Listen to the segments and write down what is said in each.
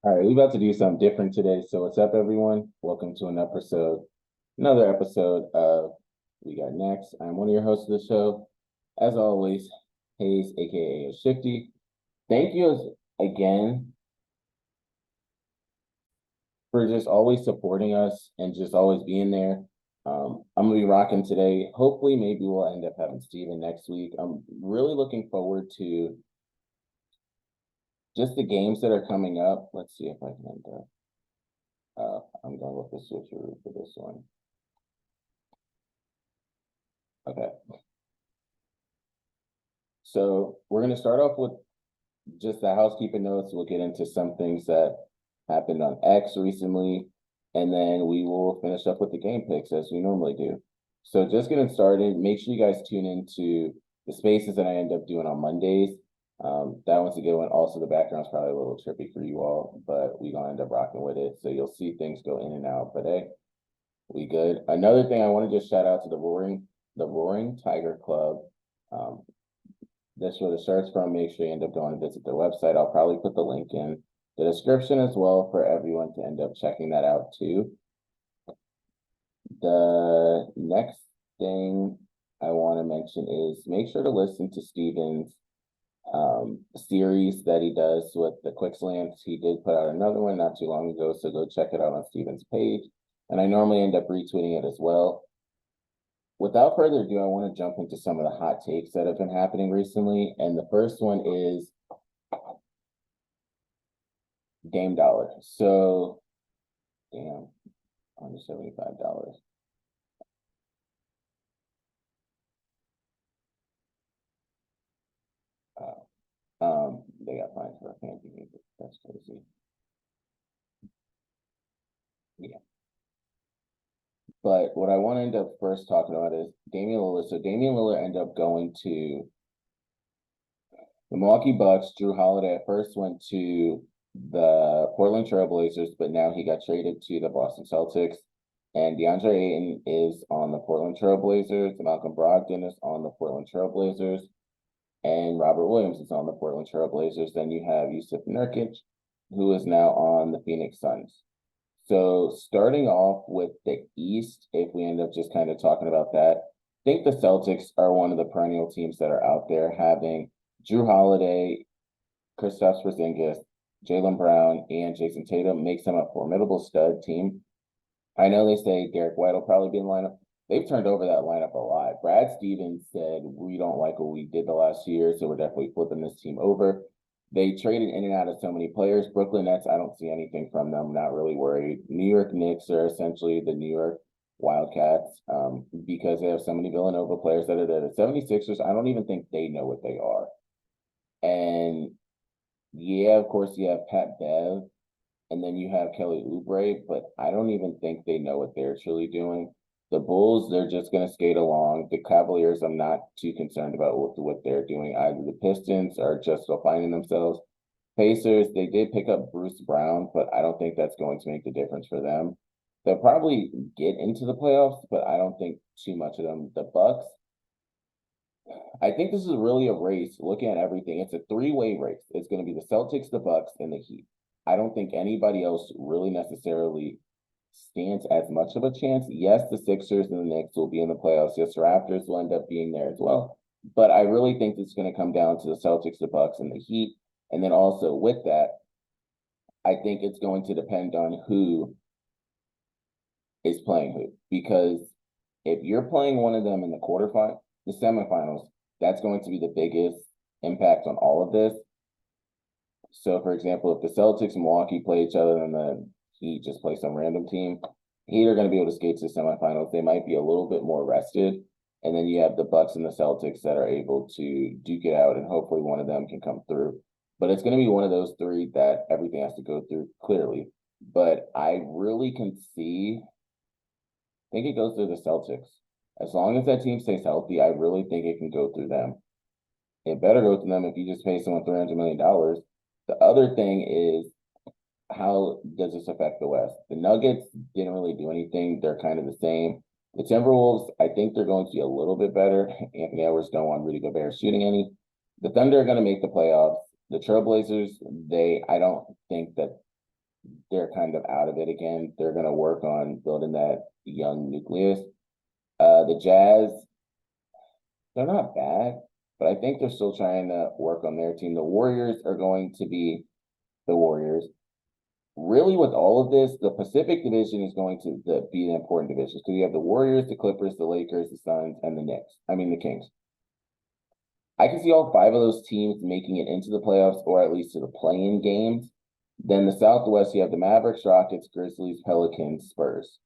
All right, we're about to do something different today. So what's up, everyone? Welcome to another episode of We Got Next. I'm one of your hosts of the show, as always, Hayes, aka Shifty. Thank you again for just always supporting us and just always being there. I'm gonna be rocking today. Hopefully, maybe we'll end up having Steven next week. I'm really looking forward to just the games that are coming up. Let's see if I can end up. I'm going with the switcheroo for this one. Okay. So we're going to start off with just the housekeeping notes. We'll get into some things that happened on X recently, and then we will finish up with the game picks as we normally do. So just getting started, make sure you guys tune into the spaces that I end up doing on Mondays. That one's a good one. Also, the background's probably a little trippy for you all, but we're going to end up rocking with it. So you'll see things go in and out, but hey, we good. Another thing I want to just shout out to the Roaring Tiger Club. Um, that's where the shirt's from. Make sure you end up going and visit their website. I'll probably put the link in the description as well for everyone to end up checking that out too. The next thing I want to mention is make sure to listen to Steven's series that he does with the Quick Slants. He did put out another one not too long ago, so go check it out on Steven's page. And I normally end up retweeting it as well. Without further ado, I want to jump into some of the hot takes that have been happening recently. And the first one is Game Dollar. So, damn, under $75. They got fined for a fancy music. That's crazy. Yeah. But what I want to end up first talking about is Damian Lillard. So Damian Lillard ended up going to the Milwaukee Bucks. Jrue Holiday at first went to the Portland Trailblazers, but now he got traded to the Boston Celtics. And DeAndre Ayton is on the Portland Trailblazers. Malcolm Brogdon is on the Portland Trailblazers. And Robert Williams is on the Portland Trailblazers. Then you have Yusuf Nurkic, who is now on the Phoenix Suns. So starting off with the East, if we end up just kind of talking about that, I think the Celtics are one of the perennial teams that are out there having Jrue Holiday, Kristaps Porzingis, Jaylen Brown, and Jason Tatum makes them a formidable stud team. I know they say Derek White will probably be in the lineup. They've turned over that lineup a lot. Brad Stevens said, we don't like what we did the last year, so we're definitely flipping this team over. They traded in and out of so many players. Brooklyn Nets, I don't see anything from them. Not really worried. New York Knicks are essentially the New York Wildcats because they have so many Villanova players that are there. The 76ers, I don't even think they know what they are. And yeah, of course, you have Pat Bev, and then you have Kelly Oubre, but I don't even think they know what they're truly doing. The Bulls, they're just going to skate along. The Cavaliers, I'm not too concerned about what they're doing either. The Pistons are just still finding themselves. Pacers, they did pick up Bruce Brown, but I don't think that's going to make the difference for them. They'll probably get into the playoffs, but I don't think too much of them. The Bucks, I think this is really a race. Looking at everything, it's a three-way race. It's going to be the Celtics, the Bucks, and the Heat. I don't think anybody else really necessarily stands as much of a chance. Yes, the Sixers and the Knicks will be in the playoffs. Yes, the Raptors will end up being there as well. But I really think it's going to come down to the Celtics, the Bucks, and the Heat. And then also with that, I think it's going to depend on who is playing who. Because if you're playing one of them in the semifinals, that's going to be the biggest impact on all of this. So, for example, if the Celtics and Milwaukee play each other and the Heat just play some random team, Heat are going to be able to skate to the semifinals. They might be a little bit more rested. And then you have the Bucks and the Celtics that are able to duke it out, and hopefully one of them can come through. But it's going to be one of those three that everything has to go through clearly. But I really can see, I think it goes through the Celtics. As long as that team stays healthy, I really think it can go through them. It better go through them if you just pay someone $300 million. The other thing is, how does this affect the West? The Nuggets didn't really do anything. They're kind of the same. The Timberwolves, I think they're going to be a little bit better. Anthony Edwards don't want Rudy Gobert shooting any. The Thunder are going to make the playoffs. The Trailblazers, I don't think that they're kind of out of it again. They're going to work on building that young nucleus. The Jazz, they're not bad, but I think they're still trying to work on their team. The Warriors are going to be the Warriors. Really, with all of this, the Pacific Division is going to be the important divisions because you have the Warriors, the Clippers, the Lakers, the Suns, and the Knicks. I mean, the Kings. I can see all five of those teams making it into the playoffs or at least to the play-in games. Then the Southwest, you have the Mavericks, Rockets, Grizzlies, Pelicans, Spurs.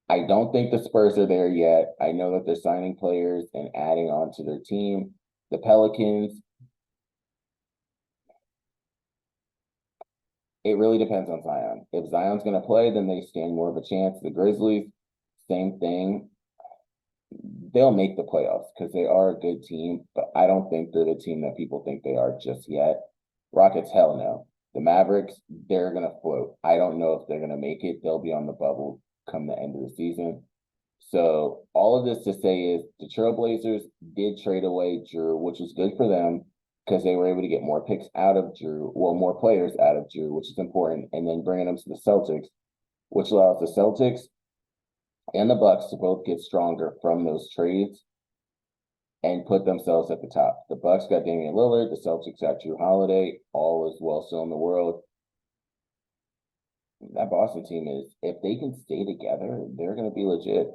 I don't think the Spurs are there yet. I know that they're signing players and adding on to their team. The Pelicans, it really depends on Zion. If Zion's going to play, then they stand more of a chance. The Grizzlies, same thing. They'll make the playoffs because they are a good team, but I don't think they're the team that people think they are just yet. Rockets, hell no. The Mavericks, they're going to float. I don't know if they're going to make it. They'll be on the bubble come the end of the season. So all of this to say is the Trailblazers did trade away Drew, which was good for them because they were able to get more picks out of Drew, well, more players out of Drew, which is important, and then bringing them to the Celtics, which allows the Celtics and the Bucks to both get stronger from those trades and put themselves at the top. The Bucks got Damian Lillard, the Celtics got Drew Holiday, all is well still in the world. That Boston team is, if they can stay together, they're going to be legit.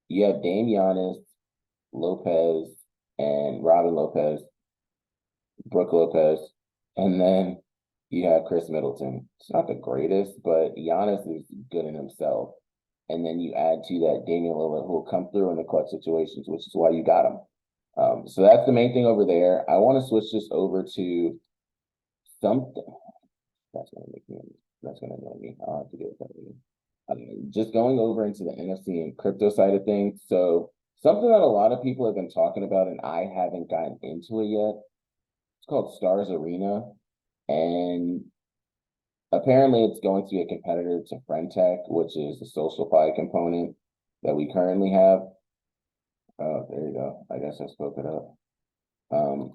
You have Dame, Giannis, Lopez, and Robin Lopez, Brooke Lopez, and then you have Chris Middleton. It's not the greatest, but Giannis is good in himself. And then you add to that Damian Lillard, who will come through in the clutch situations, which is why you got him. So that's the main thing over there. I want to switch this over to something that's going to make me. That's going to annoy me. I'll have to deal with that. Just going over into the NFC and crypto side of things. So something that a lot of people have been talking about, and I haven't gotten into it yet. It's called Stars Arena, and apparently it's going to be a competitor to Friendtech, which is the SocialFi component that we currently have. Oh, there you go. I guess I spoke it up.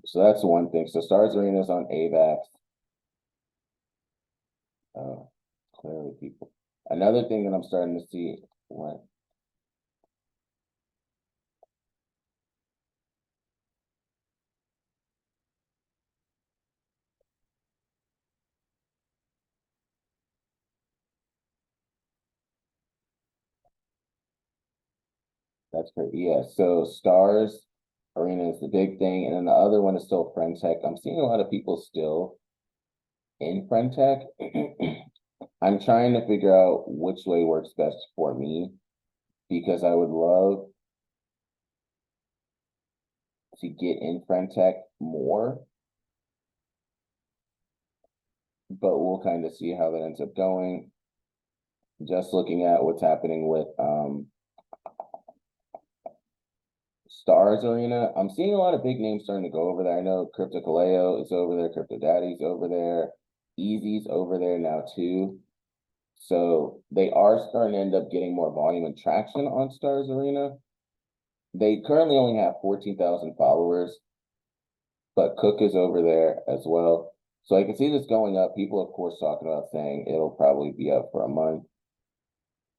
So that's one thing. So Stars Arena is on AVAX. Clearly people. Another thing that I'm starting to see, what? That's great. Yeah. So Stars Arena is the big thing. And then the other one is still Friendtech. I'm seeing a lot of people still in Friendtech. I'm trying to figure out which way works best for me because I would love to get in Friendtech more, but we'll kind of see how that ends up going. Just looking at what's happening with Stars Arena, I'm seeing a lot of big names starting to go over there. I know Crypto Kaleo is over there, Crypto Daddy's over there, Easy's over there now too. So they are starting to end up getting more volume and traction on Stars Arena. They currently only have 14,000 followers, but Cook is over there as well. So I can see this going up. People, of course, talking about saying it'll probably be up for a month.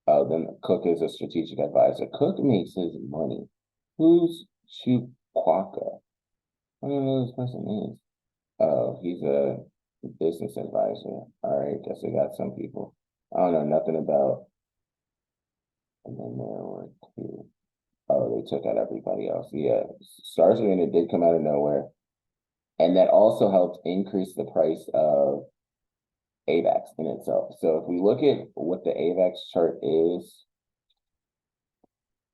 Then Cook is a strategic advisor. Cook makes his money. Who's Chukwaka? I don't know who this person is. Oh, he's a business advisor. All right, guess I got some people. I don't know nothing about. And then there were two. Oh, they took out everybody else. Yeah, Stars Arena did come out of nowhere. And that also helped increase the price of AVAX in itself. So if we look at what the AVAX chart is,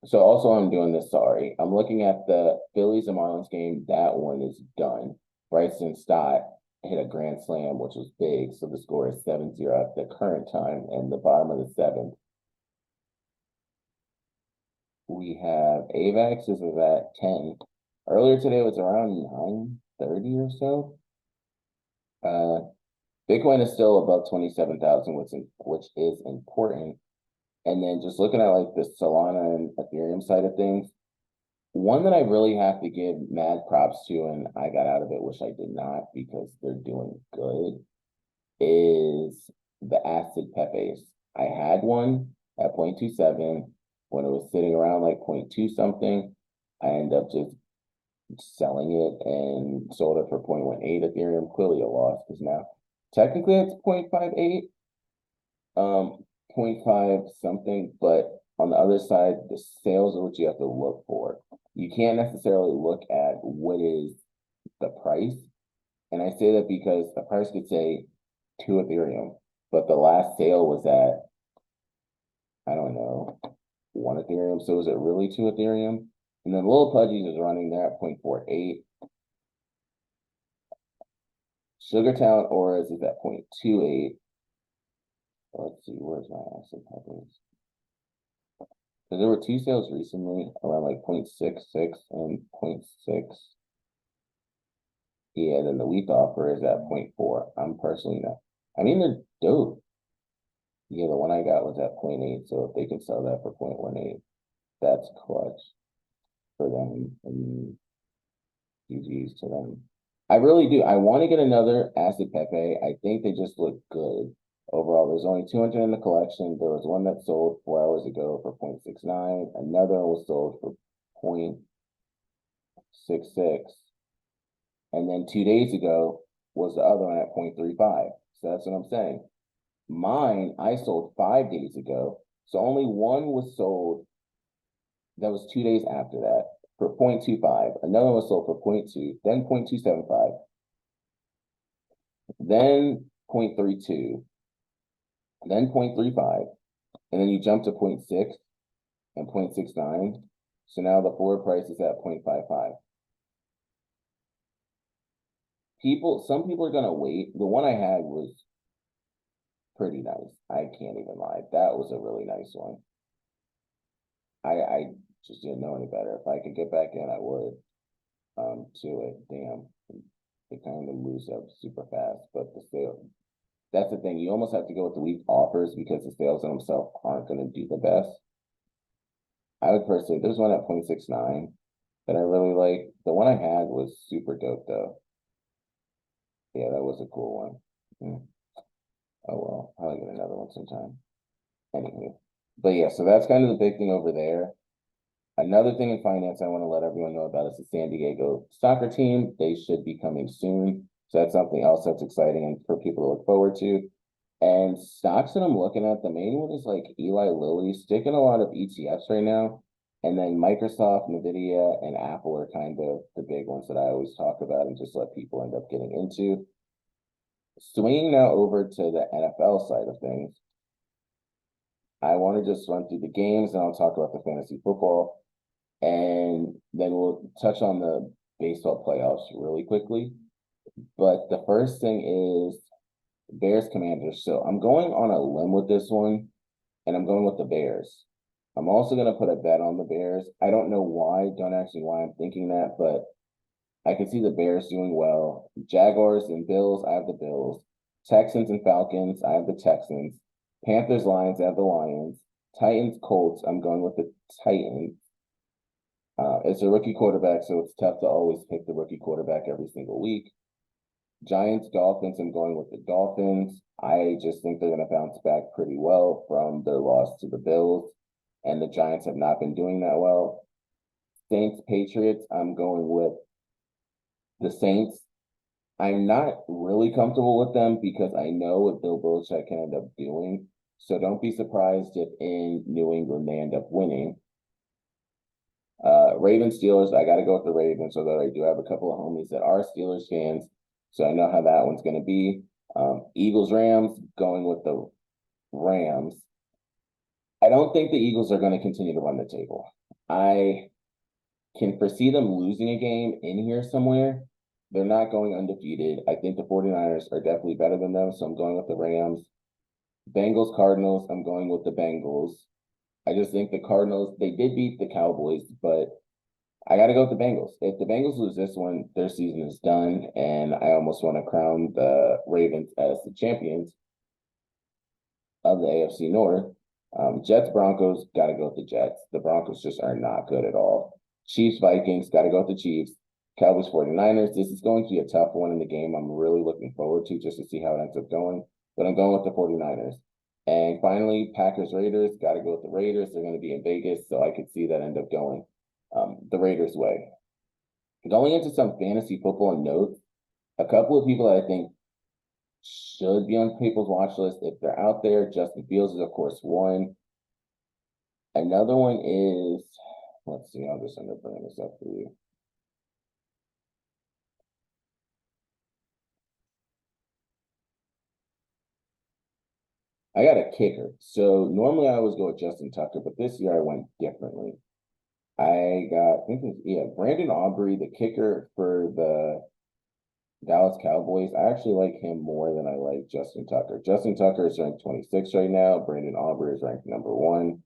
so also I'm doing this, sorry. I'm looking at the Phillies and Marlins game. That one is done. Bryson Stott hit a grand slam, which was big. So the score is 7-0 at the current time and the bottom of the seventh. We have AVAX is at 10. Earlier today it was around 9:30 or so. Bitcoin is still above 27,000, which is important. And then just looking at like the Solana and Ethereum side of things, one that I really have to give mad props to, and I got out of it, which I did not because they're doing good, is the acid Pepes. I had one at 0.27 when it was sitting around like 0.2 something. I ended up just selling it and sold it for 0.18 Ethereum. Clearly a loss because now technically it's 0.58, 0.5 something, but on the other side, the sales are what you have to look for. You can't necessarily look at what is the price. And I say that because the price could say 2 Ethereum, but the last sale was at, I don't know, 1 Ethereum. So is it really 2 Ethereum? And then Little Pudgies is running there at 0.48. Sugartown Auras is at 0.28. Let's see, where's my acid Pepes? So there were 2 sales recently around like 0.66 and 0.6. Yeah, then the week offer is at 0.4. I'm personally not. I mean, they're dope. Yeah, the one I got was at 0.8. So if they can sell that for 0.18, that's clutch for them. And GG's to them. I really do. I want to get another acid Pepe. I think they just look good. Overall, there's only 200 in the collection. There was one that sold 4 hours ago for 0.69. Another one was sold for 0.66. And then 2 days ago was the other one at 0.35. So that's what I'm saying. Mine, I sold 5 days ago. So only one was sold. That was 2 days after that for 0.25. Another one was sold for 0.2, then 0.275, then 0.32, then 0.35, and then you jump to 0.6 and 0.69. So now the forward price is at 0.55. Some people are gonna wait. The one I had was pretty nice. I can't even lie. That was a really nice one. I just didn't know any better. If I could get back in, I would. To it. Damn. It kind of moves up super fast, but the sale, that's the thing. You almost have to go with the week offers because the sales in themselves aren't going to do the best. I would personally, there's one at 0.69 that I really like. The one I had was super dope though. Yeah, that was a cool one. Oh well, I'll get another one sometime. Anyway, but yeah, so that's kind of the big thing over there. Another thing in finance I want to let everyone know about is the San Diego soccer team. They should be coming soon. So that's something else that's exciting and for people to look forward to. And stocks that I'm looking at, the main one is like Eli Lilly, sticking a lot of ETFs right now. And then Microsoft, NVIDIA, and Apple are kind of the big ones that I always talk about and just let people end up getting into. Swinging now over to the NFL side of things, I want to just run through the games and I'll talk about the fantasy football. And then we'll touch on the baseball playoffs really quickly. But the first thing is Bears Commanders. So I'm going on a limb with this one, and I'm going with the Bears. I'm also going to put a bet on the Bears. I don't know why, don't ask me why I'm thinking that, but I can see the Bears doing well. Jaguars and Bills, I have the Bills. Texans and Falcons, I have the Texans. Panthers, Lions, I have the Lions. Titans, Colts, I'm going with the Titans. It's a rookie quarterback, so it's tough to always pick the rookie quarterback every single week. Giants, Dolphins, I'm going with the Dolphins. I just think they're going to bounce back pretty well from their loss to the Bills, and the Giants have not been doing that well. Saints, Patriots, I'm going with the Saints. I'm not really comfortable with them because I know what Bill Belichick can end up doing. So don't be surprised if in New England they end up winning. Ravens, Steelers, I got to go with the Ravens, although I do have a couple of homies that are Steelers fans, so I know how that one's going to be. Eagles, Rams, going with the Rams. I don't think the Eagles are going to continue to run the table. I can foresee them losing a game in here somewhere. They're not going undefeated. I think the 49ers are definitely better than them, so I'm going with the Rams. Bengals, Cardinals, I'm going with the Bengals. I just think the Cardinals, they did beat the Cowboys, but I got to go with the Bengals. If the Bengals lose this one, their season is done, and I almost want to crown the Ravens as the champions of the AFC North. Jets, Broncos, got to go with the Jets. The Broncos just are not good at all. Chiefs, Vikings, got to go with the Chiefs. Cowboys 49ers. This is going to be a tough one in the game. I'm really looking forward to just to see how it ends up going. But I'm going with the 49ers. And finally, Packers Raiders. Got to go with the Raiders. They're going to be in Vegas, so I could see that end up going the Raiders' way. Going into some fantasy football notes, a couple of people that I think should be on people's watch list if they're out there. Justin Fields is, of course, one. Another one is, let's see, I'll just end up bringing this up for you. I got a kicker. So normally I always go with Justin Tucker, but this year I went differently. I think it's, Brandon Aubrey, the kicker for the Dallas Cowboys. I actually like him more than I like Justin Tucker. Justin Tucker is ranked 26 right now. Brandon Aubrey is ranked number 1.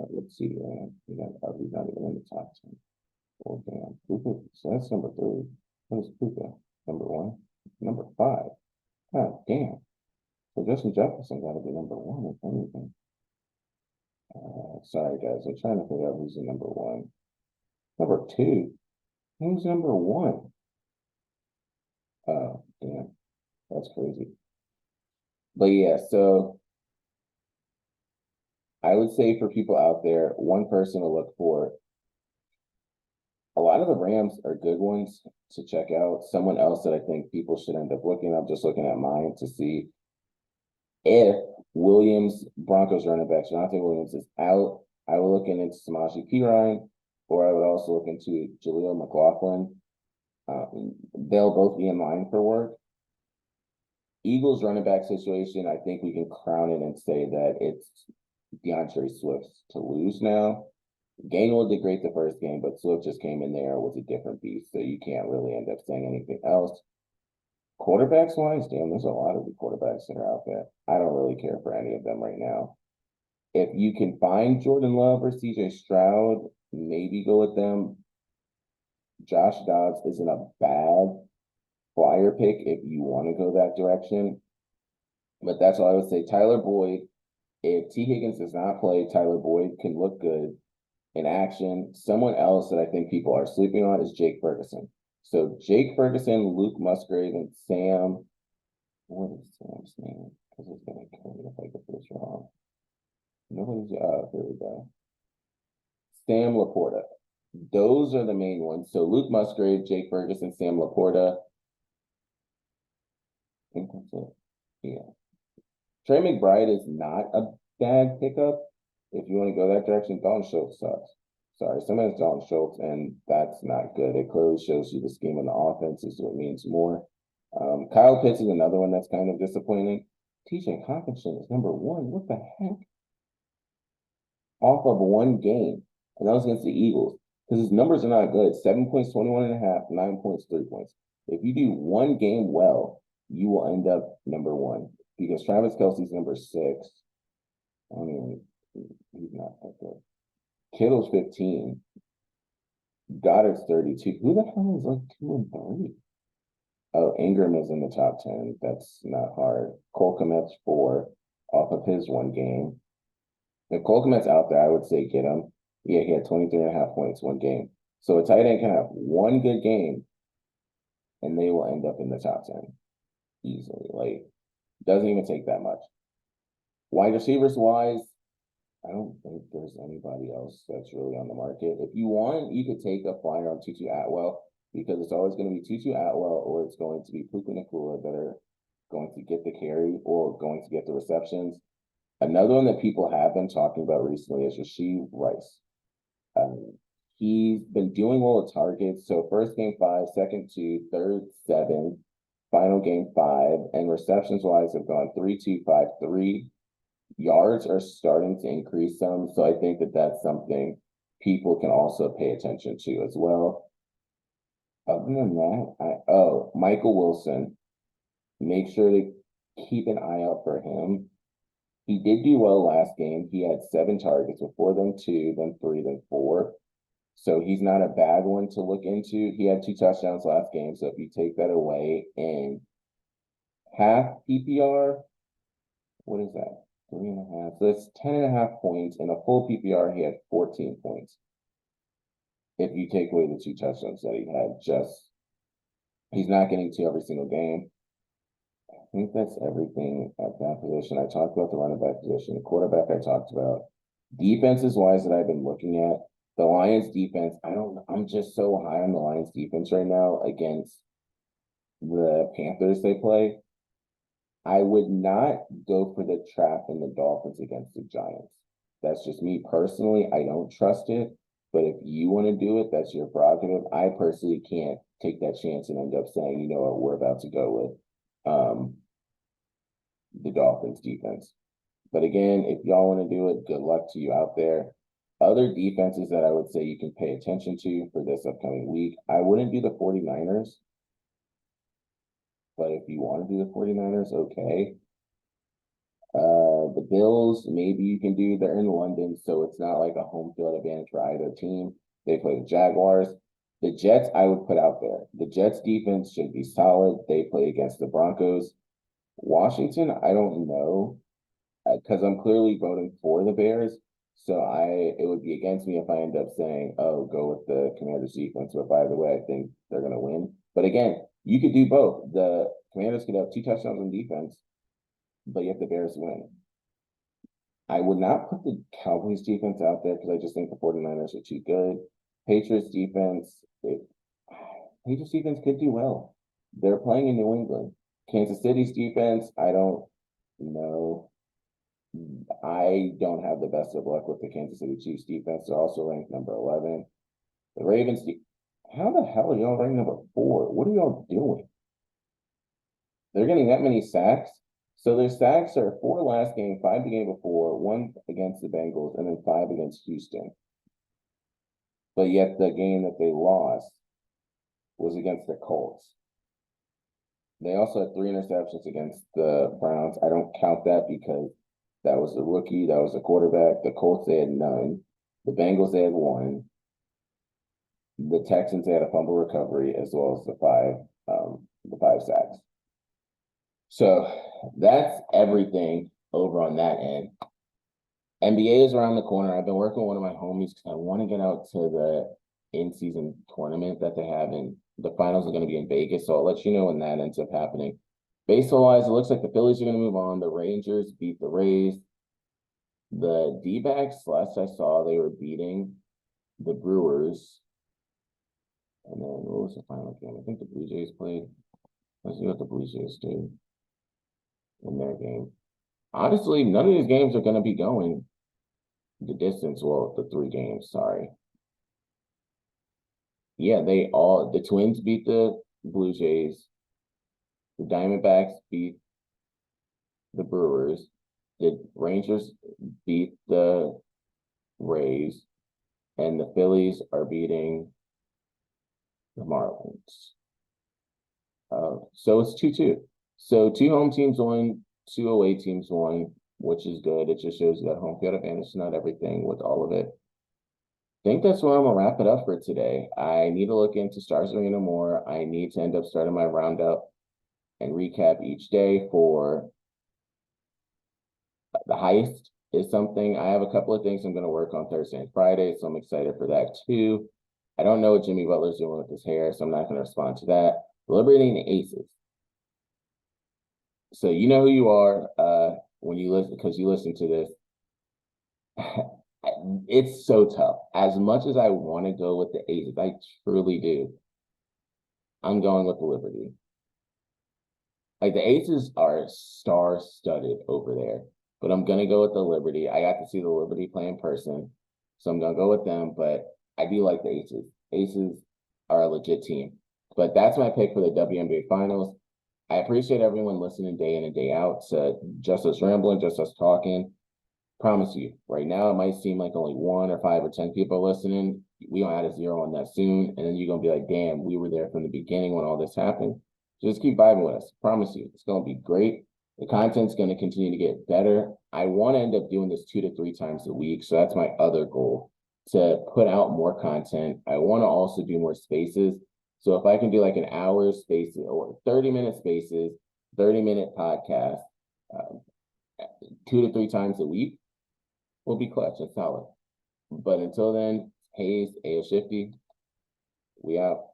Let's see. He's not even in the top 10. Oh, damn. Puka, so that's number 3. What is Puka? Number 1? Number 5. God damn. So Justin Jefferson got to be number 1 if anything. Sorry, guys. I'm trying to figure out who's the number 1. Number 2. Who's number 1? Oh, damn. That's crazy. But yeah, so I would say for people out there, one person to look for. A lot of the Rams are good ones to check out. Someone else that I think people should end up looking. I'm just looking at mine to see if Williams, Broncos running back, Jonathan Williams is out. I would look into Samaje Perine, or I would also look into Jaleel McLaughlin. They'll both be in line for work. Eagles running back situation, I think we can crown it and say that it's DeAndre Swift to lose now. Gainwell did great the first game, but Swift just came in there was a different beast, so you can't really end up saying anything else. Quarterbacks wise, damn, there's a lot of the quarterbacks that are out there. I don't really care for any of them right now. If you can find Jordan Love or CJ Stroud, maybe go with them. Josh Dobbs isn't a bad flyer pick if you want to go that direction. But that's all I would say. Tyler Boyd, if T. Higgins does not play, Tyler Boyd can look good in action. Someone else that I think people are sleeping on is Jake Ferguson. So Jake Ferguson, Luke Musgrave, and Sam. What is Sam's name? Because it's going to kill me if I get this wrong. Nobody's. Here we go. Sam Laporta. Those are the main ones. So Luke Musgrave, Jake Ferguson, Sam Laporta. I think that's it. Yeah. Trey McBride is not a bad pickup. If you want to go that direction, Dalton Schultz sucks. Sorry, someone has Dalton Schultz, and that's not good. It clearly shows you the scheme of the offense is what means more. Kyle Pitts is another one that's kind of disappointing. TJ Hawkinson is number 1. What the heck? Off of one game, and that was against the Eagles, because his numbers are not good. 7 points, 21.5, 9 points, 3 points. If you do one game well, you will end up number 1, because Travis Kelce's number 6. I don't even, he's not that good. Kittle's 15. Goddard's 32. Who the hell is like 2 and 3? Oh, Ingram is in the top 10. That's not hard. Cole Kmet's 4 off of his one game. If Cole Kmet's out there, I would say get him. Yeah, he had 23.5 points one game. So a tight end can have one good game, and they will end up in the top 10 easily. Like, doesn't even take that much. Wide receivers wise, I don't think there's anybody else that's really on the market. If you want, you could take a flyer on Tutu Atwell, because it's always going to be Tutu Atwell or it's going to be Puka Nacua that are going to get the carry or going to get the receptions. Another one that people have been talking about recently is Rashee Rice. He's been doing well at targets. So first game 5, second 2, third 7, final game 5, and receptions wise have gone 3-2, 5-3. Yards are starting to increase some, so I think that that's something people can also pay attention to as well. Other than that, Michael Wilson, make sure to keep an eye out for him. He did do well last game. He had 7 targets, before then 2, then 3, then 4. So he's not a bad one to look into. He had 2 touchdowns last game, so if you take that away in half PPR, what is that? 3.5. So that's 10.5 points. In a full PPR, he had 14 points. if you take away the 2 touchdowns that he had. He's not getting to every single game. I think that's everything at that position. I talked about the running back position. The quarterback I talked about. Defenses wise that I've been looking at, the Lions defense, I'm just so high on the Lions defense right now against the Panthers they play. I would not go for the trap in the Dolphins against the Giants. That's just me personally. I don't trust it. But if you want to do it, that's your prerogative. I personally can't take that chance and end up saying, you know what, we're about to go with the Dolphins defense. But again, if y'all want to do it, good luck to you out there. Other defenses that I would say you can pay attention to for this upcoming week, I wouldn't do the 49ers. But if you want to do the 49ers, okay. The Bills, maybe you can do. They're in London, so it's not like a home field advantage for either team. They play the Jaguars. The Jets, I would put out there. The Jets defense should be solid. They play against the Broncos. Washington, I don't know, because I'm clearly voting for the Bears. So it would be against me if I end up saying, oh, go with the Commanders defense. But by the way, I think they're going to win. But again, you could do both. The Commanders could have 2 touchdowns on defense, but yet the Bears win. I would not put the Cowboys defense out there because I just think the 49ers are too good. Patriots defense could do well. They're playing in New England. Kansas City's defense, I don't know. I don't have the best of luck with the Kansas City Chiefs defense. They're also ranked number 11. The Ravens, how the hell are y'all ranked number 4? What are y'all doing? They're getting that many sacks. So their sacks are 4 last game, 5 the game before, 1 against the Bengals, and then 5 against Houston. But yet the game that they lost was against the Colts. They also had 3 interceptions against the Browns. I don't count that because that was the rookie, that was the quarterback. The Colts, they had none. The Bengals, they had 1. The Texans, they had a fumble recovery as well as the 5 sacks. So that's everything over on that end. NBA is around the corner. I've been working with one of my homies because I want to get out to the in-season tournament that they have, and the finals are going to be in Vegas. So I'll let you know when that ends up happening. Baseball-wise, it looks like the Phillies are going to move on. The Rangers beat the Rays. The D-backs, last I saw, they were beating the Brewers. And then what was the final game? I think the Blue Jays played. Let's see what the Blue Jays did in their game. Honestly, none of these games are going to be going the distance. Well, the 3 games, sorry. Yeah, the Twins beat the Blue Jays. The Diamondbacks beat the Brewers. The Rangers beat the Rays. And the Phillies are beating the Marlins. So it's 2-2. So 2 home teams won, 2 away teams won, which is good. It just shows you that home field advantage is not everything with all of it. I think that's where I'm going to wrap it up for today. I need to look into Stars Arena more. I need to end up starting my roundup and recap each day for the heist is something. I have a couple of things I'm going to work on Thursday and Friday, so I'm excited for that too. I don't know what Jimmy Butler's doing with his hair, so I'm not going to respond to that. Liberating the Aces. So you know who you are when you listen, because you listen to this. It's so tough. As much as I want to go with the Aces, I truly do. I'm going with the Liberty. Like the Aces are star-studded over there, but I'm gonna go with the Liberty. I got to see the Liberty play in person, so I'm gonna go with them. But I do like the Aces. Aces are a legit team. But that's my pick for the WNBA Finals. I appreciate everyone listening day in and day out to just us rambling, just us talking. Promise you, right now it might seem like only 1 or 5 or 10 people are listening. We gonna add a 0 on that soon, and then you're gonna be like, damn, we were there from the beginning when all this happened. Just keep vibing with us. Promise you, it's gonna be great. The content's gonna continue to get better. I want to end up doing this 2 to 3 times a week, so that's my other goal, to put out more content. I want to also do more spaces. So if I can do like an hour spaces or 30-minute spaces, 30-minute podcast, 2 to 3 times a week, will be clutch and solid. But until then, Hayes, AO Shifty, We out.